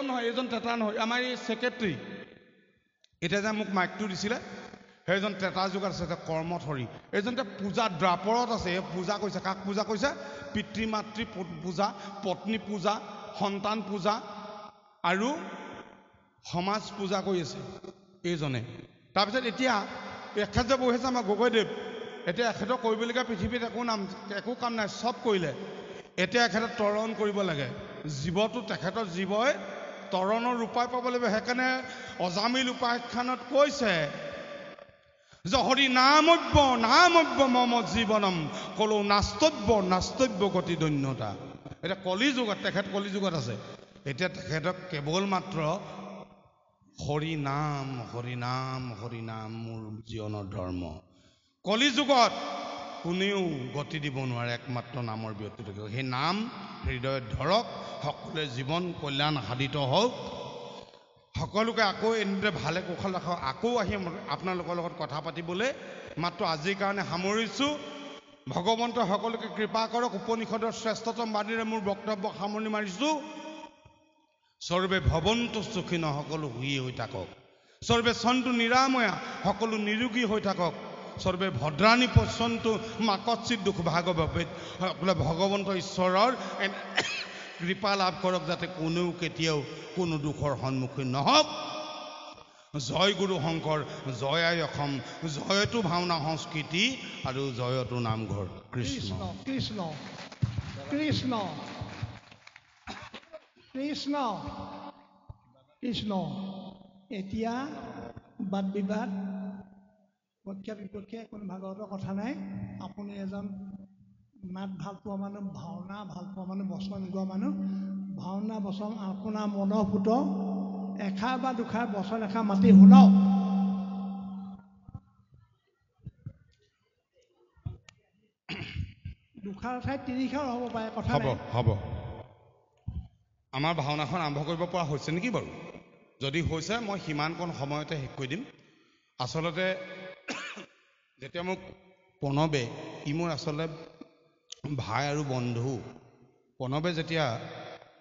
নহয়, এইজন ত্ৰেতা নহয়, আমাৰ এই ছেক্ৰেটাৰী এতিয়া যে মোক মাইকটো দিছিলে, সেইজন ত্ৰেতা যুগত আছে। কৰ্মধৰি এইজন পূজা দ্বাপৰত আছে। এই পূজা কৰিছে। কাক পূজা কৰিছে? পিতৃ মাতৃ পূজা, পত্নী পূজা, সন্তান পূজা আৰু সমাজ পূজা কৰি আছে এইজনে। তাৰপিছত এতিয়া এখেত যে বহি আছে আমাৰ গগৈদেৱ, এতিয়া এখেতক কৰিবলগীয়া পৃথিৱীত একো কাম নাই, চব কৰিলে। এতিয়া এখেতে তৰণ কৰিব লাগে। জীৱটো তেখেতৰ জীৱই তৰণৰ উপায় পাব লাগিব। সেইকাৰণে অজামিল উপাখ্যানত কৈছে যে হৰি নামব্য মম জীৱনম কলো নাস্তব্য গতি দন্যতা। এতিয়া কলিযুগত, তেখেত কলিযুগত আছে। এতিয়া তেখেতক কেৱল মাত্ৰ হৰি নাম মোৰ জীৱনৰ ধৰ্ম। কলিযুগত কোনেও গতি দিব নোৱাৰে, একমাত্ৰ নামৰ ব্যক্তি থাকিব। সেই নাম হৃদয়ত ধৰক, সকলোৱে জীৱন কল্যাণ সাধিত হওক। সকলোকে আকৌ এনেদৰে ভালে কুশল ৰাখক। আকৌ আহিম আপোনালোকৰ লগত কথা পাতিবলৈ। মাত্ৰ আজিৰ কাৰণে সামৰিছোঁ। ভগৱন্ত সকলোকে কৃপা কৰক। উপনিষদৰ শ্ৰেষ্ঠতম বাণীৰে মোৰ বক্তব্য সামৰণি মাৰিছোঁ। সৰ্বে ভৱন্তু সুখিনঃ, সকলো সুখী হৈ থাকক। সৰ্বে সন্তু নিৰাময়া, সকলো নিৰোগী হৈ থাকক। সৰ্বে ভদ্ৰাণী পশ্যন্তু মা কচ্চিৎ দুখ ভাগৱত। সকলে ভগৱন্ত ঈশ্বৰৰ কৃপা লাভ কৰক, যাতে কোনেও কেতিয়াও কোনো দুখৰ সন্মুখীন নহওক। জয় গুৰু শংকৰ, জয় আই অসম, জয়তো ভাওনা সংস্কৃতি আৰু জয়তো নামঘৰ। কৃষ্ণ কৃষ্ণ কৃষ্ণ কৃষ্ণ কৃষ্ণ। এতিয়া বাদ বিবাদ পক্ষে বিপক্ষে কোনো ভাগৱতৰ কথা নাই। আপুনি এজন নাট ভাল পোৱা মানুহ, ভাওনা ভাল পোৱা মানুহ, বচন গোৱা মানুহ, ভাওনা বচন আপোনাৰ মনৰ ফুট এষাৰ বা দুষাৰ বচন এষাৰ মাতি শুনাওক। দুষাৰ ঠাইত তিনিষাৰ হ'ব পাৰে, কথা নাই। হ'ব। আমাৰ ভাওনাখন আৰম্ভ কৰিব পৰা হৈছে নেকি বাৰু? যদি হৈছে মই সিমানকণ সময়তে শেষ কৰি দিম। আচলতে যেতিয়া মোক প্ৰণৱে, ই মোৰ আচলতে ভাই আৰু বন্ধু, প্ৰণৱে যেতিয়া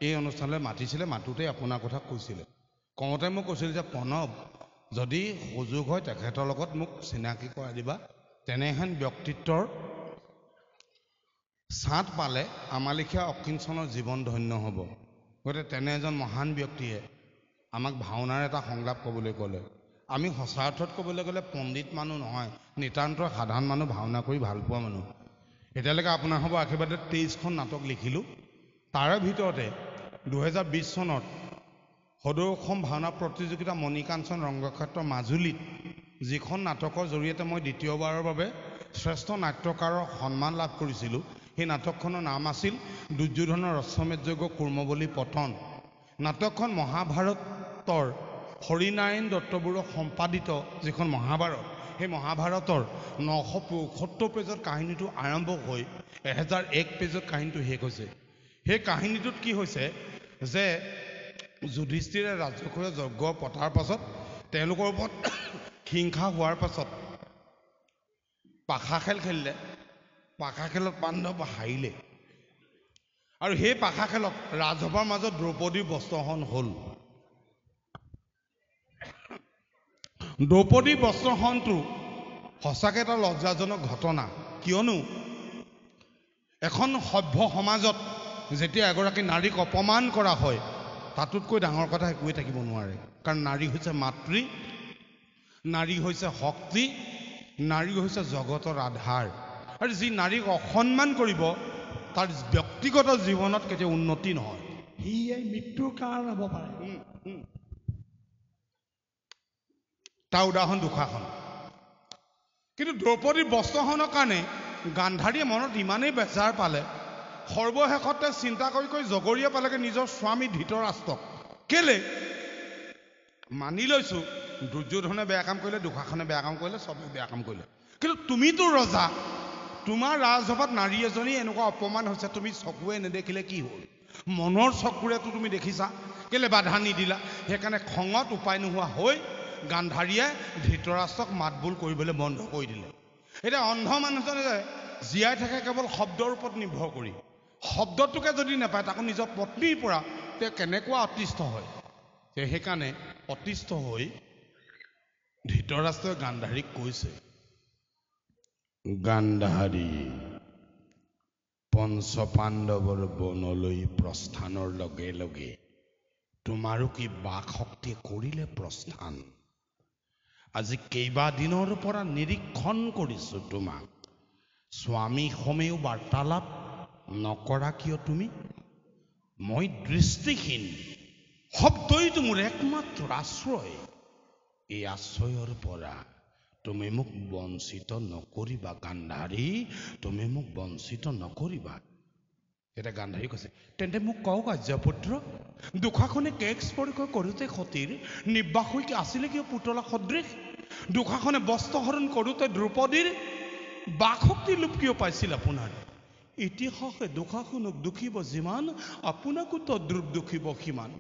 এই অনুষ্ঠানলৈ মাতিছিলে, মাতোঁতে আপোনাৰ কথা কৈছিলে। কওঁতে মোক কৈছিল যে প্ৰণৱ, যদি সুযোগ হয় তেখেতৰ লগত মোক চিনাকি কৰাই দিবা, তেনেহেন ব্যক্তিত্বৰ ছাট পালে আমাৰ লেখীয়া অকিঞ্চনৰ জীৱন ধন্য হ'ব। গতিকে তেনে এজন মহান ব্যক্তিয়ে আমাক ভাওনাৰ এটা সংলাপ ক'বলৈ ক'লে। আমি সঁচা অৰ্থত ক'বলৈ গ'লে পণ্ডিত মানুহ নহয়, নিতান্ত সাধাৰণ মানুহ, ভাওনা কৰি ভাল পোৱা মানুহ। এতিয়ালৈকে আপোনাৰ হ'ব আশীৰ্বাদত 23খন নাটক লিখিলোঁ। তাৰে ভিতৰতে 2020 চনত সদৌ অসম ভাওনা প্ৰতিযোগিতা মণিকাঞ্চন ৰংগক্ষেত্ৰ মাজুলীত যিখন নাটকৰ জৰিয়তে মই দ্বিতীয়বাৰৰ বাবে শ্ৰেষ্ঠ নাট্যকাৰৰ সন্মান লাভ কৰিছিলোঁ, সেই নাটকখনৰ নাম আছিল দুৰ্যোধনৰ অশ্বমেধযজ্ঞ কুৰ্মবলী পতন। নাটকখন মহাভাৰতৰ হৰিনাৰায়ণ দত্তবৰুৱা সম্পাদিত যিখন মহাভাৰত, সেই মহাভাৰতৰ 975 পেজত কাহিনীটো আৰম্ভ হৈ 1001 পেজত কাহিনীটো শেষ হৈছে। সেই কাহিনীটোত কি হৈছে যে যুধিষ্ঠিৰে ৰাজকীয় যজ্ঞ পতাৰ পাছত তেওঁলোকৰ ওপৰত হিংসা হোৱাৰ পাছত পাশা খেল খেলিলে। পাশা খেলত পাণ্ডৱ হাৰিলে আৰু সেই পাশা খেলত ৰাজসভাৰ মাজত দ্ৰৌপদীৰ বস্ত্ৰহৰণ হ'ল। দ্ৰৌপদীৰ বস্ত্ৰহৰণটো সঁচাকৈ এটা লজ্জাজনক ঘটনা, কিয়নো এখন সভ্য সমাজত যেতিয়া এগৰাকী নাৰীক অপমান কৰা হয়, তাতোতকৈ ডাঙৰ কথা একোৱে থাকিব নোৱাৰে। কাৰণ নাৰী হৈছে মাতৃ, নাৰী হৈছে শক্তি, নাৰী হৈছে জগতৰ আধাৰ। আৰু যি নাৰীক অসন্মান কৰিব তাৰ ব্যক্তিগত জীৱনত কেতিয়াও উন্নতি নহয়, সিয়ে মৃত্যুৰ কাৰণ হ'ব পাৰে। তাৰ উদাহৰণ দুষাৰখন। কিন্তু দ্ৰৌপদীৰ বস্ত্ৰহৰণৰ কাৰণে গান্ধাৰীয়ে মনত ইমানেই বেজাৰ পালে, সৰ্বশেষতে চিন্তা কৰি জগৰীয়া পালেগে নিজৰ স্বামী ধৃতৰাষ্ট্ৰক। কেলে মানি লৈছো দুৰ্যোধনে বেয়া কাম কৰিলে, দুষাৰখনে বেয়া কাম কৰিলে, চবেই বেয়া কাম কৰিলে, কিন্তু তুমিতো ৰজা, তোমাৰ ৰাজসভাত নাৰী এজনী এনেকুৱা অপমান হৈছে, তুমি চকুৱে নেদেখিলে কি হ'ল? মনৰ চকুৰেতো তুমি দেখিছা, কেলে বাধা নিদিলা? সেইকাৰণে খঙত উপায় নোহোৱা হৈ গান্ধাৰীয়ে ধৃতৰাষ্ট্ৰক মাতবোল কৰিবলৈ বন্ধ কৰি দিলে। এতিয়া অন্ধ মানুহজনে জীয়াই থাকে কেৱল শব্দৰ ওপৰত নিৰ্ভৰ কৰি, শব্দটোকে যদি নাপায় তাকো নিজৰ পত্নীৰ পৰা তেওঁ কেনেকুৱা অতিষ্ঠ হয়। সেইকাৰণে অতিষ্ঠ হৈ ধৃতৰাষ্ট্ৰই গান্ধাৰীক কৈছে, গান্ধাৰী, পঞ্চপাণ্ডৱৰ বনলৈ প্ৰস্থানৰ লগে লগে তোমাৰো কি বাক শক্তি কৰিলে প্ৰস্থান? আজি কেইবাদিনৰ পৰা নিৰীক্ষণ কৰিছো তোমাক, স্বামী সমেও বাৰ্তালাপ নকৰা কিয় তুমি? মই দৃষ্টিহীন, শব্দইতো মোৰ একমাত্ৰ আশ্ৰয়, এই আশ্ৰয়ৰ পৰা তুমি মোক বঞ্চিত নকৰিবা গান্ধাৰী, তুমি মোক বঞ্চিত নকৰিবা। এটা গান্ধাৰী কৈছে, তেন্তে মোক কওক আৰ্যপুত্ৰ, দুষাৰখনে কেক্স পৰীক্ষা কৰোঁতে সতীৰ নিৰ্বাস হৈ আছিলে কিয় পুতলা সদৃশ? দুষাৰখনে বস্ত্ৰহৰণ কৰোঁতে দ্ৰৌপদীৰ বাকশক্তি লোপ কিয় পাইছিল আপোনাৰ? ইতিহাসে দুষাৰখনক দুখিব যিমান, আপোনাকো তদ্ৰূপ দুখিব সিমান।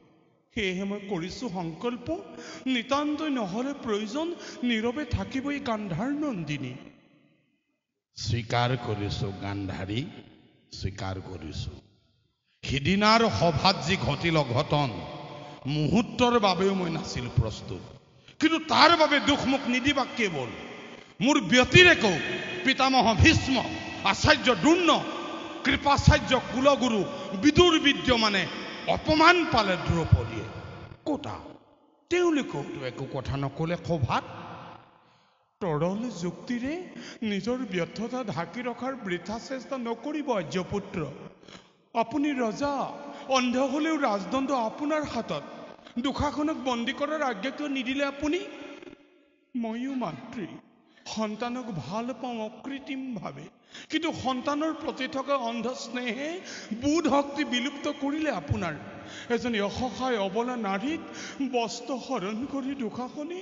সেয়েহে মই কৰিছোঁ সংকল্প, নিতান্তই নহ'লে প্ৰয়োজন নীৰৱে থাকিবই গান্ধাৰ নন্দিনী। স্বীকাৰ কৰিছোঁ গান্ধাৰী, স্বীকাৰ কৰিছোঁ। সিদিনাৰ সভাত যি ঘটিল অঘটন, মুহূৰ্তৰ বাবেও মই নাছিলোঁ প্ৰস্তুত, কিন্তু তাৰ বাবে দুখ মোক নিদিবা কেৱল। মোৰ ব্যতিৰেকৌ পিতামহ ভীষ্ম, আচাৰ্য দ্ৰোণ, কৃপাচাৰ্য কুলগুৰু বিদুৰ বিদ্যমানে অপমান পালে দ্ৰৌপদীয়ে। ক'তা তেওঁলোকেওতো একো কথা নকলে সভাত। তৰল যুক্তিৰে নিজৰ ব্যৰ্থতা ঢাকি ৰখাৰ বৃথা চেষ্টা নকৰিব আৰ্যপুত্ৰ। আপুনি ৰজা, অন্ধ হলেও ৰাজদণ্ড আপোনাৰ হাতত। দুষাৰখনক বন্দী কৰাৰ আজ্ঞা কিয় নিদিলে আপুনি? ময়ো মাতৃ, সন্তানক ভাল পাওঁ অকৃত্ৰিমভাৱে, কিন্তু সন্তানৰ প্ৰতি থকা অন্ধ স্নেহে বোধ শক্তি বিলুপ্ত কৰিলে আপোনাৰ। এজনী অসহায় অবলা নাৰীক বস্ত্ৰ হৰণ কৰি দুষাৰখনে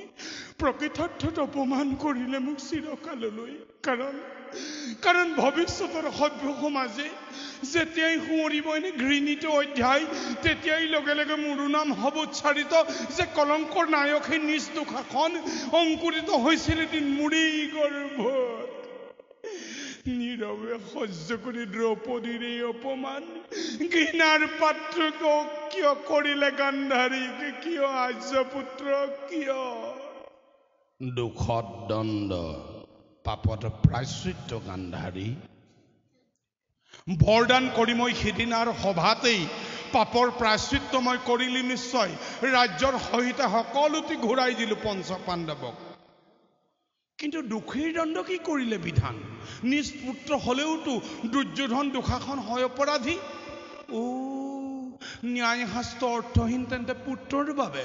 প্ৰকৃতাৰ্থত অপমান কৰিলে মোক চিৰকাললৈ। কাৰণ ভৱিষ্যতৰ সভ্য সমাজে যেতিয়াই সোঁৱৰিব এনে ঘৃণিত অধ্যায়, তেতিয়াই লগে লগে মোৰো নাম হ'ব উচ্চাৰিত যে কলংকৰ নায়ক সেই নিজ দুষাৰখন অংকুৰিত হৈছিল এদিন মোৰেই গৰ্ভত। নীৰৱে সহ্য কৰি দ্ৰৌপদীৰ এই অপমান, ঘৃণাৰ পাত্ৰক কিয় কৰিলে গান্ধাৰীক? কিয় আৰ্যপুত্ৰ, কিয়? দুখত দণ্ড, পাপত প্ৰায়শ্চিত্ত গান্ধাৰী। বৰদান কৰি মই সিদিনাৰ সভাতেই পাপৰ প্ৰায়শ্চিত্ত মই কৰিলো নিশ্চয়। ৰাজ্যৰ সহিতে সকলোটি ঘূৰাই দিলো পঞ্চপাণ্ডৱক। কিন্তু দুখীৰ দণ্ড কি কৰিলে বিধান? নিজ পুত্ৰ হলেওতো দুৰ্যোধন দুষাৰখন হয় অপৰাধী। ন্যায়শাস্ত্ৰ অৰ্থহীন তেন্তে পুত্ৰৰ বাবে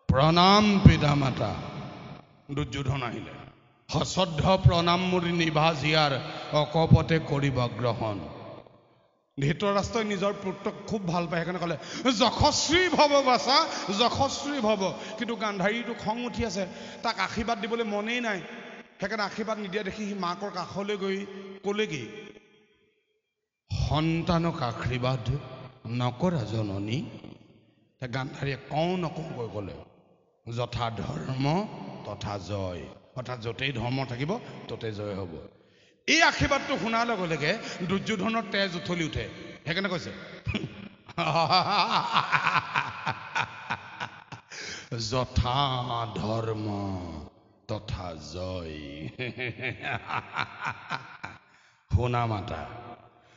প্ৰণাম পিতা মাতা। দুৰ্যোধন আহিলে, সশ্ৰদ্ধ প্ৰণাম মুৰি নিভাজিয়াৰ অকপতে কৰিব গ্ৰহণ। ধৃতৰাষ্ট্ৰই নিজৰ পুত্ৰক খুব ভাল পায়, সেইকাৰণে ক'লে যশস্বী ভৱ বাচা, যশস্বী ভৱ। কিন্তু গান্ধাৰীটো খং উঠি আছে, তাক আশীৰ্বাদ দিবলৈ মনেই নাই। সেইকাৰণে আশীৰ্বাদ নিদিয়া দেখি সি মাকৰ কাষলৈ গৈ ক'লে কি, সন্তানক আশীৰ্বাদ নকৰা জননী। গান্ধাৰীয়ে কওঁ নকওঁকৈ ক'লে যথা ধৰ্ম তথা জয়, অৰ্থাৎ য'তেই ধৰ্ম থাকিব ত'তেই জয় হ'ব। এই আশীৰ্বাদটো শুনাৰ লগে লগে দুৰ্যোধনৰ তেজ উঠলি উঠে। সেইকাৰণে কৈছে যথা ধৰ্ম তথা জয়। শুনা মাতা,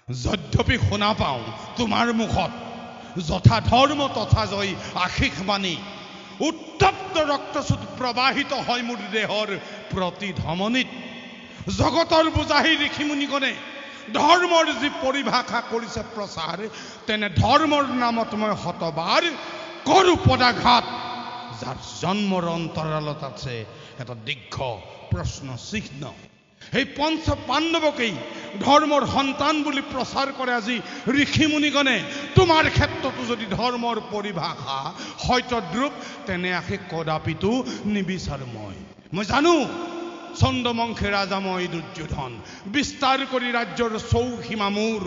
যদ্যপি শুনা পাওঁ তোমাৰ মুখত যথা ধৰ্ম তথা জয় আশীষ বাণী, উত্তপ্ত ৰক্তস্ৰোত প্ৰবাহিত হয় মোৰ দেহৰ প্ৰতি ধমনীত। জগতৰ বুজাহী ঋষিমুনিগণে ধৰ্মৰ যি পৰিভাষা কৰিছে প্ৰচাৰ, তেনে ধৰ্মৰ নামত মই শতবাৰ কৰো পদাঘাত, যাৰ জন্মৰ অন্তৰালত আছে এটা দীৰ্ঘ প্ৰশ্ন চিহ্ন। সেই পঞ্চ পাণ্ডৱকেই ধৰ্মৰ সন্তান বুলি প্ৰচাৰ কৰে আজি ঋষিমুনিগণে। তোমাৰ ক্ষেত্ৰতো যদি ধৰ্মৰ পৰিভাষা সত্যদ্ৰূপ, তেনে আশে কদাপিতো নিবিচাৰো। মই জানো চন্দ্ৰবংশী ৰাজা মই দুৰ্যোধন, বিস্তাৰ কৰি ৰাজ্যৰ চৌসীমা মোৰ,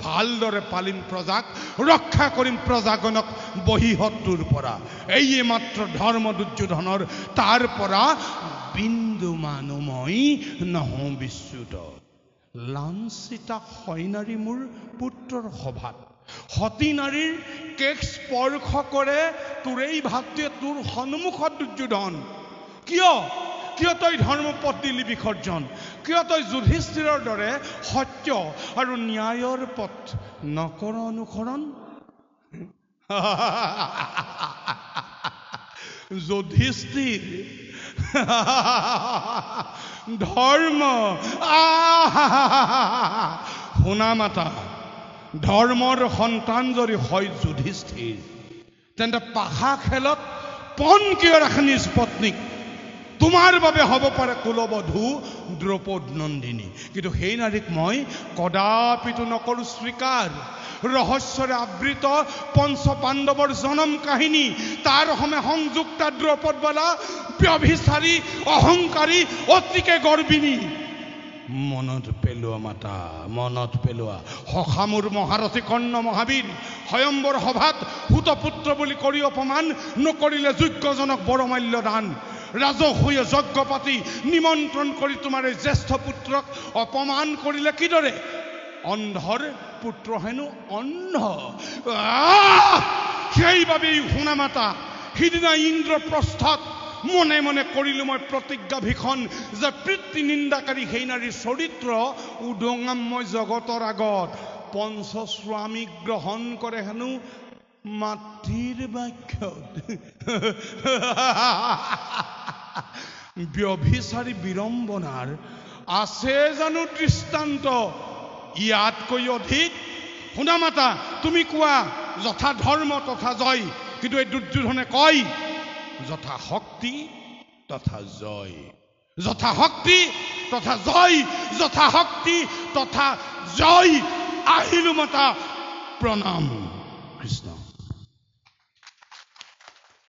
ভালদৰে পালিম প্ৰজাক, ৰক্ষা কৰিম প্ৰজাগণক বহিঃশত্ৰুৰ পৰা। এইয়ে মাত্ৰ ধৰ্ম দুৰ্যোধনৰ, তাৰ পৰা বিন্দু মানো মই নহওঁ বিচ্যুত। লাঞ্চিতা হয় নাৰী মোৰ পুত্ৰৰ সভাত, সতী নাৰীৰ কেশ স্পৰ্শ কৰে তোৰ এই ভাতৃয়ে তোৰ সন্মুখত দুৰ্যোধন। কিয় তই ধৰ্ম পথ দিলি বিসৰ্জন? কিয় তই যুধিষ্ঠিৰৰ দৰে সত্য আৰু ন্যায়ৰ পথ নকৰ অনুসৰণ? যুধিষ্ঠিৰ ধৰ্ম শুনা মাতা, ধৰ্মৰ সন্তান যদি হয় যুধিষ্ঠিৰ, তেন্তে পাশা খেলত পণ কিয় ৰাখে নিজ পত্নীক? তোমাৰ বাবে হ'ব পাৰে কুলবধূ দ্ৰৌপদ নন্দিনী, কিন্তু সেই নাৰীক মই কদাপিতো নকৰো স্বীকাৰ। ৰহস্যৰে আবৃত পঞ্চ পাণ্ডৱৰ জনম কাহিনী, তাৰ সমে সংযুক্তা দ্ৰৌপদবালা ব্যভিচাৰী, অহংকাৰী, অতিকে গৰ্বিনী। মনত পেলোৱা মাতা, মনত পেলোৱা। সখামুৰ মহাৰথী কৰ্ণ মহাবীৰ স্বয়ম্বৰ সভাত সুতপুত্ৰ বুলি কৰি অপমান নকৰিলে যোগ্যজনক বৰমাল্য দান। ৰাজহুৱে যজ্ঞ পাতি নিমন্ত্ৰণ কৰি তোমাৰ এই জ্যেষ্ঠ পুত্ৰক অপমান কৰিলে কিদৰে? অন্ধৰ পুত্ৰ হেনো অন্ধ। সেইবাবেই শুনা মাতা, সিদিনা ইন্দ্ৰপ্ৰস্থত মনে মনে কৰিলো মই প্ৰতিজ্ঞা ভীষণ, যে পিতৃ নিন্দাকাৰী সেই নাৰীৰ চৰিত্ৰ উদঙাম মই জগতৰ আগত। পঞ্চস্বামী গ্ৰহণ কৰে হেনো মাতৃৰ বাক্যত। ব্যভিচাৰী বিড়ম্বনাৰ আছে জানো দৃষ্টান্ত ইয়াতকৈ অধিক? শুনা মাতা, তুমি কোৱা যথা ধৰ্ম তথা জয়, কিন্তু এই দুৰ্যোধনে কয় যথা শক্তি তথা জয়, যথা শক্তি তথা জয়, যথা শক্তি তথা জয়। আহিলো মাতা, প্ৰণাম কৃষ্ণ।